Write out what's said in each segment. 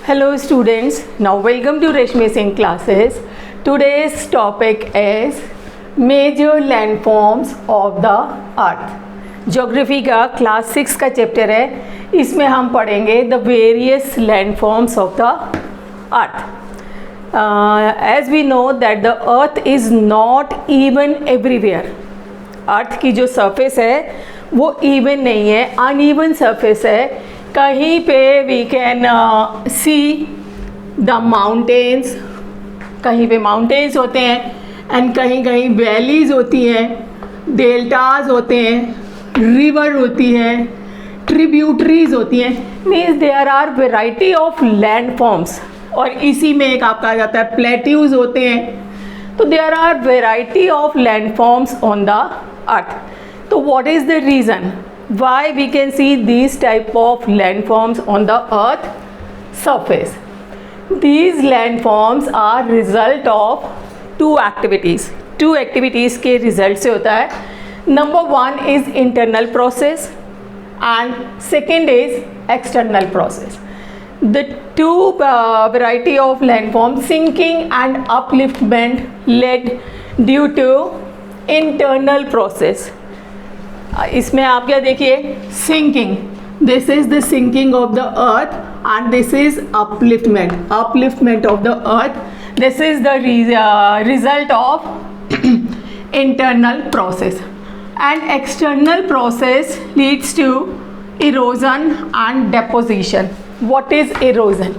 Hello students, now welcome to Reshmi Singh classes. Today's topic is major landforms of the earth. Geography का class 6 का chapter है, इसमें हम पढ़ेंगे the various landforms of the earth. As we know that the earth is not even everywhere. अर्थ की जो surface है वो इवन नहीं है, अनइवन सरफेस है. कहीं पे we can see the mountains, कहीं पे माउंटेन्स होते हैं एंड कहीं कहीं वैलीज़ होती हैं, डेल्टाज होते हैं, रिवर होती है, ट्रिब्यूटरीज होती हैं. Means there are variety of land forms. और इसी में एक आपका आ जाता है प्लेट्यूज होते हैं. तो there are variety of land forms on the earth. तो what is the reason why we can see these type of landforms on the earth surface? These landforms are result of two activities. Two activities के result से होता है. Number one is internal process and second is external process. The two variety of landforms, sinking and upliftment, led due to internal process. इसमें आप क्या देखिए, sinking, this is the sinking of the earth and this is upliftment of the earth. This is the result of internal process. And external process leads to erosion and deposition. What is erosion?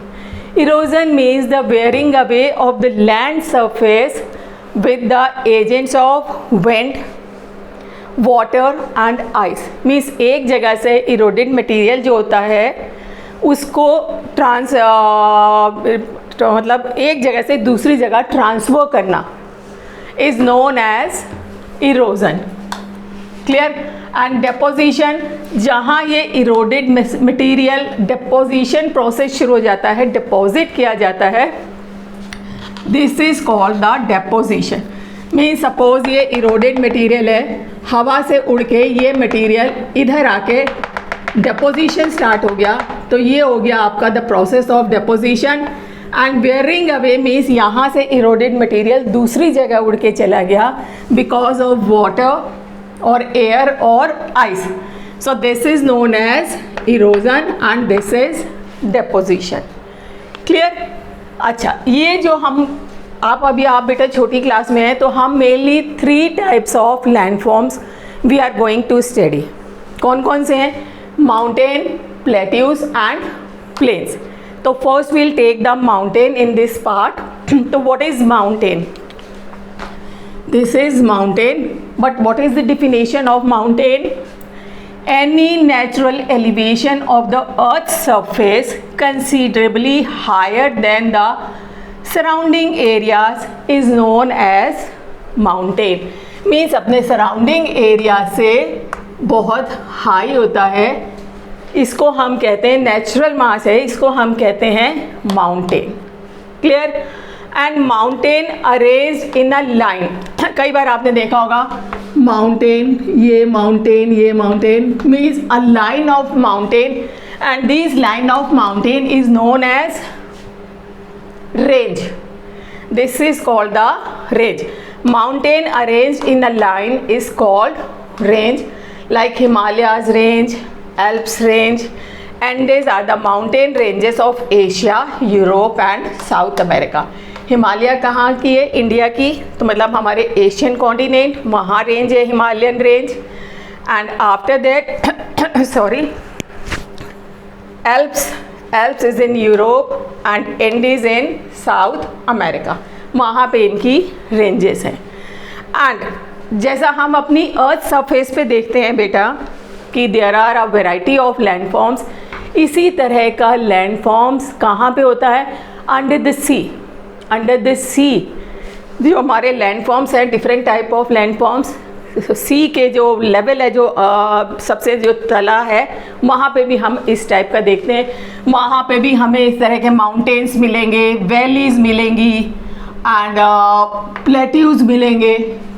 Erosion means the wearing away of the land surface with the agents of wind, water and ice. Means एक जगह से eroded material जो होता है उसको मतलब एक जगह से दूसरी जगह ट्रांसफ़र करना is known as erosion. Clear? And deposition, जहाँ ये इरोडेड मटेरियल डेपोजिशन प्रोसेस शुरू हो जाता है, डिपॉजिट किया जाता है, this is called the deposition. Means suppose ये इरोडेड मटेरियल है, हवा से उड़ के ये मटेरियल इधर आके डेपोजिशन स्टार्ट हो गया, तो ये हो गया आपका the process of deposition. And wearing away means यहाँ से इरोडेड मटेरियल दूसरी जगह उड़ के चला गया बिकॉज ऑफ वाटर और एयर और ice. So this is known as erosion and this is deposition. Clear? अच्छा, ये जो हम आप बेटा छोटी क्लास में हैं, तो हम mainly 3 types of landforms we are going to study. कौन कौन से हैं? Mountain, plateaus and plains. तो first will take the mountain in this part. तो what is mountain? This is mountain. But what is the definition of mountain? Any natural elevation of the earth's surface considerably higher than the surrounding areas is known as mountain. Means अपने surrounding area से बहुत high होता है, इसको हम कहते हैं natural मास है, इसको हम कहते हैं mountain. Clear? And mountain arranged in a line. कई बार आपने देखा होगा माउंटेन, ये माउंटेन, ये mountain, means a line of mountain. And this line of mountain is known as range. This is called the range. Mountain arranged in a line is called range, like Himalayas range, Alps range, and these are the mountain ranges of Asia, Europe and South America. Himalaya कहाँ की है? India की. तो मतलब हमारे Asian continent, वहाँ range है Himalayan range. And after that sorry, Alps is in Europe and Andes in South America. वहाँ पे इनकी रेंजेस हैं. एंड जैसा हम अपनी अर्थ सरफेस पे देखते हैं बेटा कि there are a variety of landforms, इसी तरह का लैंडफॉर्म्स कहाँ पे होता है? Under the sea. Under the sea जो हमारे लैंडफॉर्म्स हैं, different type of landforms. Sea के जो लेवल है, जो सबसे जो तला है, वहाँ पे भी हम इस टाइप का देखते हैं. वहाँ पे भी हमें इस तरह के माउंटेन्स मिलेंगे, वैलीज़ मिलेंगी एंड प्लेट्यूज मिलेंगे.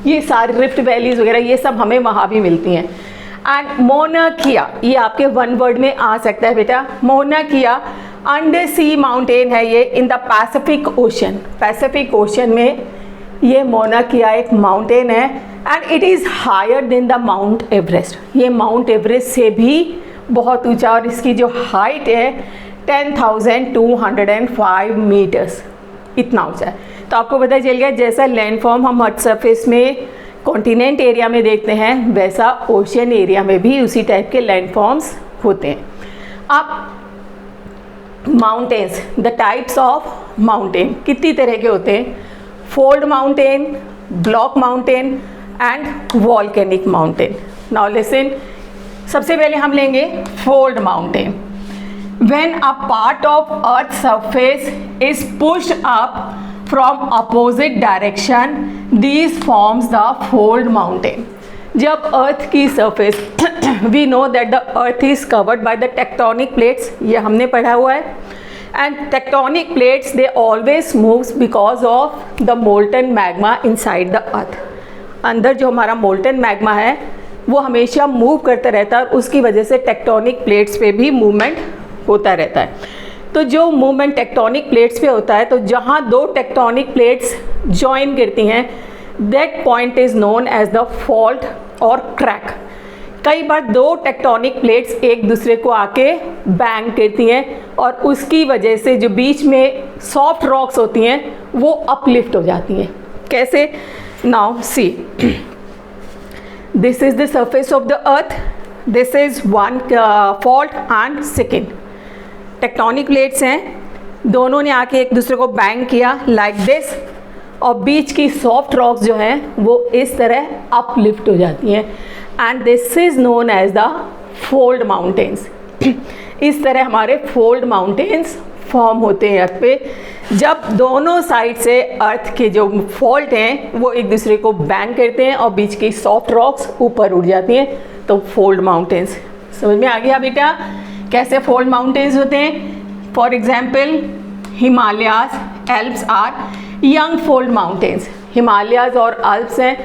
ये सारे रिफ्ट वैलीज़ वगैरह ये सब हमें वहाँ भी मिलती हैं. एंड मोनाकिया, ये आपके वन वर्ड में आ सकता है बेटा. मोनाकिया अंडर सी माउंटेन है ये in the Pacific Ocean. Pacific Ocean में ये मोना किया एक माउंटेन है and it is higher than the Mount Everest. ये माउंट एवरेस्ट से भी बहुत ऊंचा और इसकी जो हाइट है 10,205 मीटर्स, इतना ऊंचा है। तो आपको पता चल गया जैसा लैंडफॉर्म हम अर्थ सरफेस में कॉन्टिनेंट एरिया में देखते हैं वैसा ओशन एरिया में भी उसी टाइप के लैंडफॉर्म्स होते हैं। अब mountains, the types of mountain कितनी तरह के होते हैं? Fold mountain, block mountain and volcanic mountain. Now listen, सबसे पहले हम लेंगे fold mountain. When a part of earth surface is pushed up from opposite direction this forms the fold mountain. जब अर्थ की surface we know that the earth is covered by the tectonic plates, ये हमने पढ़ा हुआ है। And tectonic plates they always moves because of the molten magma inside the earth. अंदर जो हमारा मोल्टन मैग्मा है वो हमेशा मूव करता रहता है और उसकी वजह से टेक्टोनिक प्लेट्स पे भी मूवमेंट होता रहता है। तो जो मूवमेंट टेक्टोनिक प्लेट्स पे होता है, तो जहाँ दो टेक्टोनिक प्लेट्स ज्वाइन करती हैं that point is known as the fault और क्रैक। कई बार दो टेक्टोनिक प्लेट्स एक दूसरे को आके बैंग करती हैं और उसकी वजह से जो बीच में सॉफ्ट रॉक्स होती हैं वो अपलिफ्ट हो जाती हैं। कैसे? Now see, this is the surface of the earth, this is one fault and second. Tectonic plates हैं, दोनों ने आके एक दूसरे को बैंग किया लाइक दिस और बीच की सॉफ्ट रॉक्स जो हैं वो इस तरह अपलिफ्ट हो जाती हैं and this is known as the fold mountains. इस तरह हमारे फोल्ड माउंटेन्स फॉर्म होते हैं अर्थ पे, जब दोनों साइड से अर्थ के जो फॉल्ट हैं वो एक दूसरे को बैंग करते हैं और बीच की सॉफ्ट रॉक्स ऊपर उड़ जाती हैं, तो फोल्ड माउंटेन्स। समझ में आ गया बेटा कैसे फोल्ड माउंटेन्स होते हैं? For example Himalayas, Alps are young fold mountains. Himalayas और अल्प्स हैं,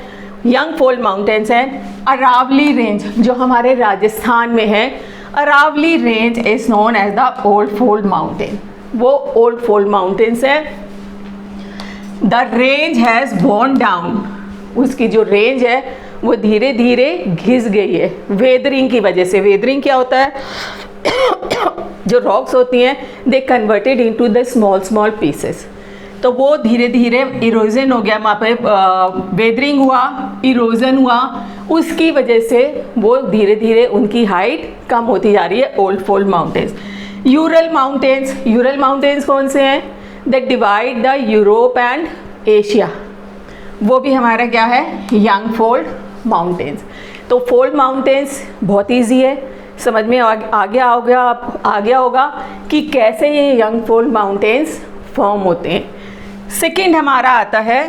यंग फोल्ड माउंटेन्स हैं। अरावली रेंज जो हमारे राजस्थान में है, Aravalli range is known as the old fold mountain. वो ओल्ड फोल्ड माउंटेन्स है। The range has born down, उसकी जो रेंज है वो धीरे धीरे घिस गई है वेदरिंग की वजह से। वेदरिंग क्या होता है? जो रॉक्स होती हैं they converted into the small small pieces, तो वो धीरे धीरे इरोजन हो गया, वहाँ पे वेदरिंग हुआ, इरोजन हुआ, उसकी वजह से वो धीरे धीरे उनकी हाइट कम होती जा रही है। Old fold mountains. Ural mountains, Ural mountains कौन से हैं? That divide the Europe and Asia, वो भी हमारा क्या है? Young fold mountains. तो फोल्ड माउंटेन्स बहुत ईजी है, समझ में आ गया होगा कि कैसे ये यंग फोल्ड माउंटेन्स फॉर्म होते हैं। सेकेंड हमारा आता है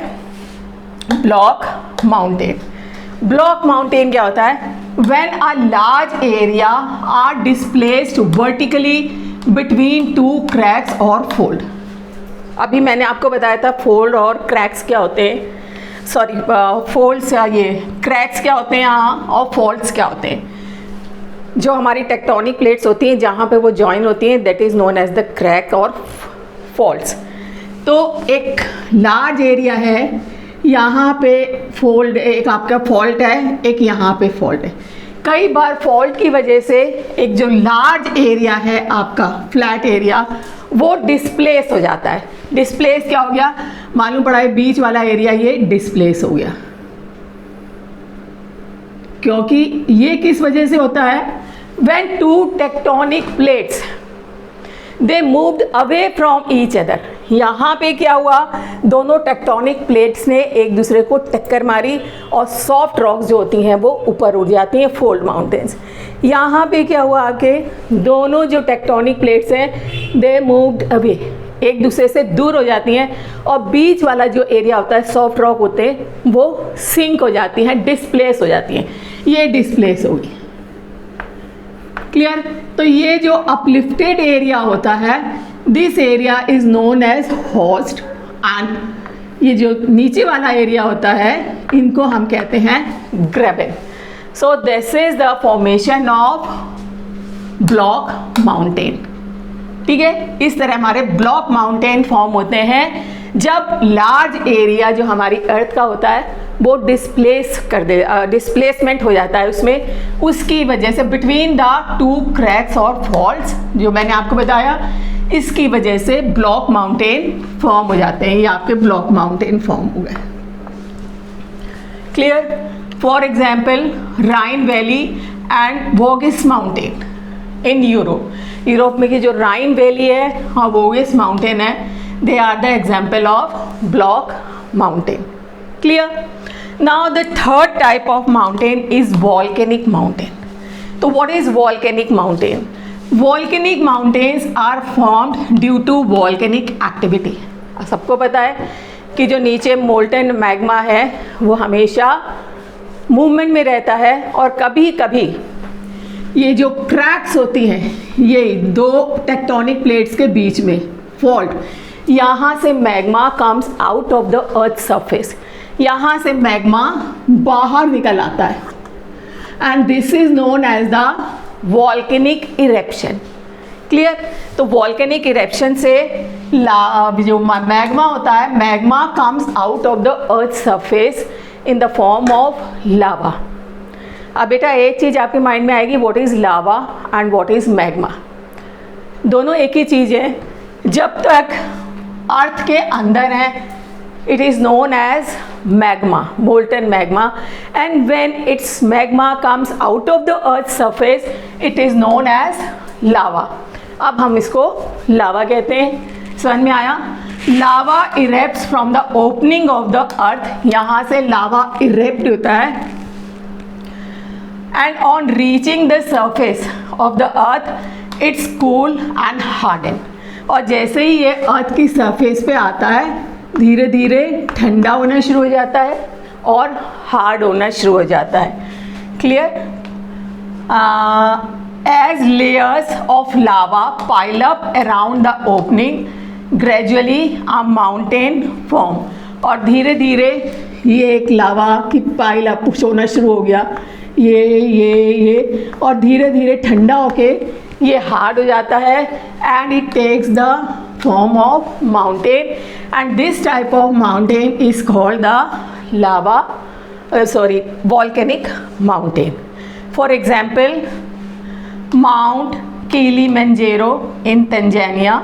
ब्लॉक माउंटेन। ब्लॉक माउंटेन क्या होता है? When a large area are displaced vertically between two cracks और फोल्ड। अभी मैंने आपको बताया था फोल्ड और क्रैक्स क्या होते हैं, सॉरी फोल्ड्स, ये क्रैक्स क्या होते हैं यहाँ और फोल्ड्स क्या होते हैं। जो हमारी टेक्टोनिक प्लेट्स होती हैं जहाँ पे वो जॉइन होती हैं that is known as the crack और फॉल्ड्स। तो एक लार्ज एरिया है, यहाँ पे फोल्ड, एक आपका फॉल्ट है, एक यहाँ पे फॉल्ट है। कई बार फॉल्ट की वजह से एक जो लार्ज एरिया है आपका फ्लैट एरिया वो डिस्प्लेस हो जाता है। डिस्प्लेस क्या हो गया? मालूम पड़ा है बीच वाला एरिया ये डिस्प्लेस हो गया, क्योंकि ये किस वजह से होता है? When two tectonic plates they moved away from each other। यहाँ पे क्या हुआ? दोनों टेक्टोनिक प्लेट्स ने एक दूसरे को टक्कर मारी और सॉफ्ट रॉक्स जो होती हैं वो ऊपर उड़ जाती हैं, फोल्ड माउंटेन्स। यहाँ पे क्या हुआ? आपके दोनों जो टेक्टोनिक प्लेट्स हैं दे मूव्ड अवे, एक दूसरे से दूर हो जाती हैं और बीच वाला जो एरिया होता है सॉफ्ट रॉक होते हैं वो सिंक हो जाती हैं, डिस्प्लेस हो जाती हैं। ये डिस्प्लेस होगी, क्लियर? तो ये जो अपलिफ्टेड एरिया होता है this area is known as horst and ये जो नीचे वाला एरिया होता है इनको हम कहते हैं ग्रेबन। So this is the formation of block mountain. ठीक है, इस तरह हमारे ब्लॉक माउंटेन फॉर्म होते हैं जब लार्ज एरिया जो हमारी अर्थ का होता है वो डिस्प्लेसमेंट हो जाता है उसमें, उसकी वजह से बिटवीन द टू क्रैक्स और फॉल्ट्स जो मैंने आपको बताया, इसकी वजह से ब्लॉक माउंटेन फॉर्म हो जाते हैं। ये आपके ब्लॉक माउंटेन फॉर्म हुए। Clear? For example Rhine valley and Vosges mountain in Europe में की जो राइन वैली है और वोगिस माउंटेन है, they are the example of block mountain. Clear? Now the third type of mountain is volcanic mountain. तो what is volcanic mountain? Volcanic mountains are formed due to volcanic activity. सबको पता है कि जो नीचे molten magma है वो हमेशा मूवमेंट में रहता है, और कभी कभी ये जो क्रैक्स होती हैं ये दो टेक्टोनिक प्लेट्स के बीच में फॉल्ट, यहाँ से magma comes out of the earth surface, यहाँ से मैग्मा बाहर निकल आता है, and this is known as the volcanic eruption. Clear? तो वॉल्केनिक इरेप्शन से जो मैग्मा होता है, magma comes out of the earth surface in the form of lava. अब बेटा एक चीज़ आपके माइंड में आएगी, what is lava and what is magma. दोनों एक ही चीज़ है। जब तक अर्थ के अंदर है it is known as magma, molten magma, and when its magma comes out of the earth's surface it is known as lava। अब हम इसको लावा कहते हैं। समझ में आया? लावा erupts from the opening of the earth, यहाँ से लावा erupt होता है, and on reaching the surface of the earth it's cool and harden। और जैसे ही ये अर्थ की सरफेस पे आता है धीरे धीरे ठंडा होना शुरू हो जाता है और हार्ड होना शुरू हो जाता है। Clear? As layers of lava pile up around the opening gradually a mountain form. और धीरे धीरे ये एक लावा की पाइल अप होना शुरू हो गया, ये और धीरे धीरे ठंडा होके ये हार्ड हो जाता है, and it takes the form of mountain, and this type of mountain is called the volcanic mountain. For example, Mount Kilimanjaro in Tanzania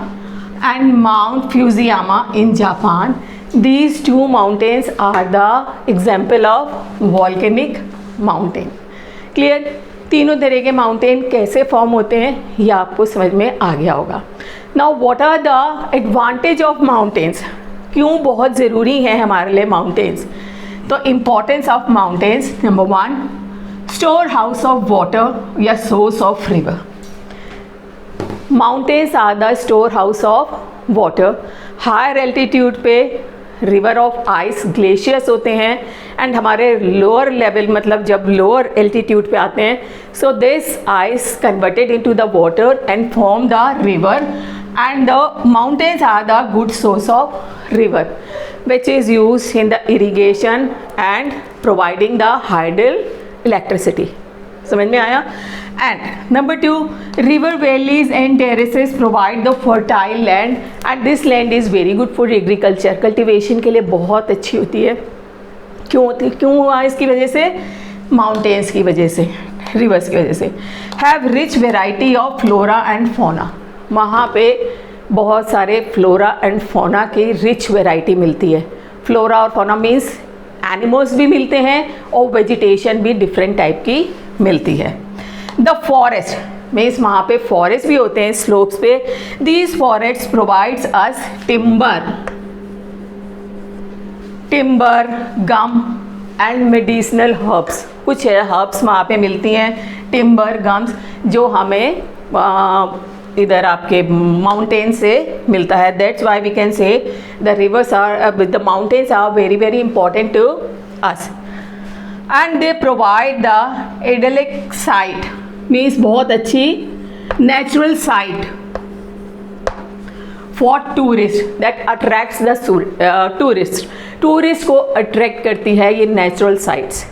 and Mount Fujiyama in Japan. These two mountains are the example of volcanic mountain. Clear? तीनों तरह के mountain कैसे form होते हैं ये आपको समझ में आ गया होगा। Now what are the advantage of mountains? क्यों बहुत ज़रूरी है हमारे लिए माउंटेन्स? तो importance of mountains, number 1, store house of water या source of river. Mountains are the store house of water. Higher altitude पे रिवर ऑफ आइस ग्लेशियर्स होते हैं, एंड हमारे लोअर लेवल मतलब जब लोअर एल्टीट्यूड पे आते हैं, so this ice converted into the water and form the river, and the mountains are the good source of river which is used in the irrigation and providing the hydel electricity. समझ में आया? And number 2, river valleys and terraces provide the fertile land, and this land is very good for agriculture। cultivation के लिए बहुत अच्छी होती है। क्यों हुआ इसकी वजह से? माउंटेन्स की वजह से, रिवर्स की वजह से। Have rich variety of flora and fauna. वहाँ पे बहुत सारे फ्लोरा एंड फोना की रिच वेराइटी मिलती है। फ्लोरा और फोना मीन्स एनिमल्स भी मिलते हैं और वेजिटेशन भी डिफरेंट टाइप की मिलती है। द फॉरेस्ट मीन्स वहाँ पे फॉरेस्ट भी होते हैं स्लोप्स पे। These forest provides us timber, gum and medicinal herbs. कुछ हर्ब्स वहाँ पे मिलती हैं, टिम्बर, गम्स, जो हमें इधर आपके माउंटेन से मिलता है। That's why we can say the rivers are the mountains are very very important to us, and they provide the idyllic site means बहुत अच्छी natural site for tourist that attracts the tourist को attract करती है ये natural sites.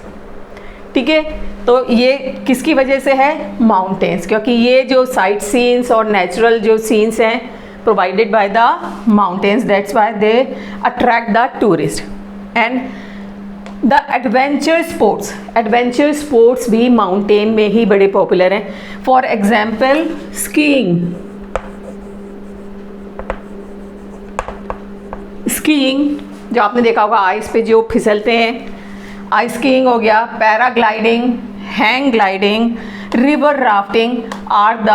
ठीक है, तो ये किसकी वजह से है? माउंटेन्स, क्योंकि ये जो साइट सीन्स और नेचुरल जो सीन्स हैं provided by the mountains, that's why they attract the tourist. And the adventure sports भी माउंटेन में ही बड़े पॉपुलर हैं। फॉर एग्जाम्पल स्कीइंग जो आपने देखा होगा आइस पे जो फिसलते हैं, आइस स्कीइंग हो गया, paragliding, hang gliding, river rafting are the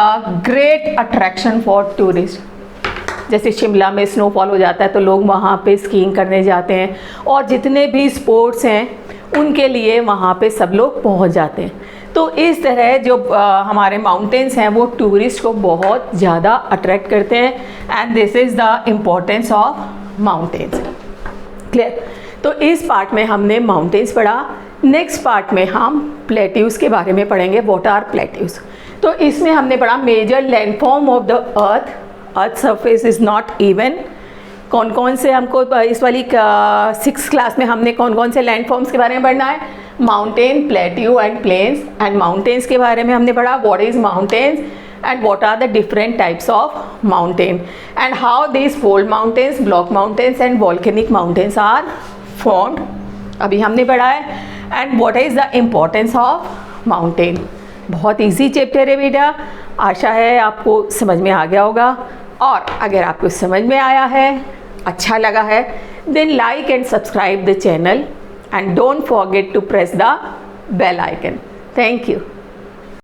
great attraction for tourist. जैसे शिमला में स्नोफॉल हो जाता है तो लोग वहाँ पे स्कीइंग करने जाते हैं, और जितने भी स्पोर्ट्स हैं उनके लिए वहाँ पे सब लोग पहुँच जाते हैं। तो इस तरह जो हमारे माउंटेन्स हैं वो टूरिस्ट को बहुत ज़्यादा अट्रैक्ट करते हैं, and this is the importance of mountains. Clear? तो इस पार्ट में हमने माउंटेन्स पढ़ा। नेक्स्ट पार्ट में हम प्लेट्यूज के बारे में पढ़ेंगे। What are plateaus? तो इसमें हमने पढ़ा major landform of the earth surface is not even. कौन कौन से हमको इस वाली 6th क्लास में हमने कौन कौन से लैंडफॉर्म्स के बारे में पढ़ना है? Mountain, plateau and plains. And mountains के बारे में हमने पढ़ा what is mountains and what are the different types of mountain and how these fold mountains, block mountains and volcanic mountains are formed, अभी हमने पढ़ा है। and what is the importance of mountain। बहुत इजी चैप्टर है बेटा, आशा है आपको समझ में आ गया होगा। और अगर आपको समझ में आया है, अच्छा लगा है, then like and subscribe the channel and don't forget to press the bell icon। Thank you।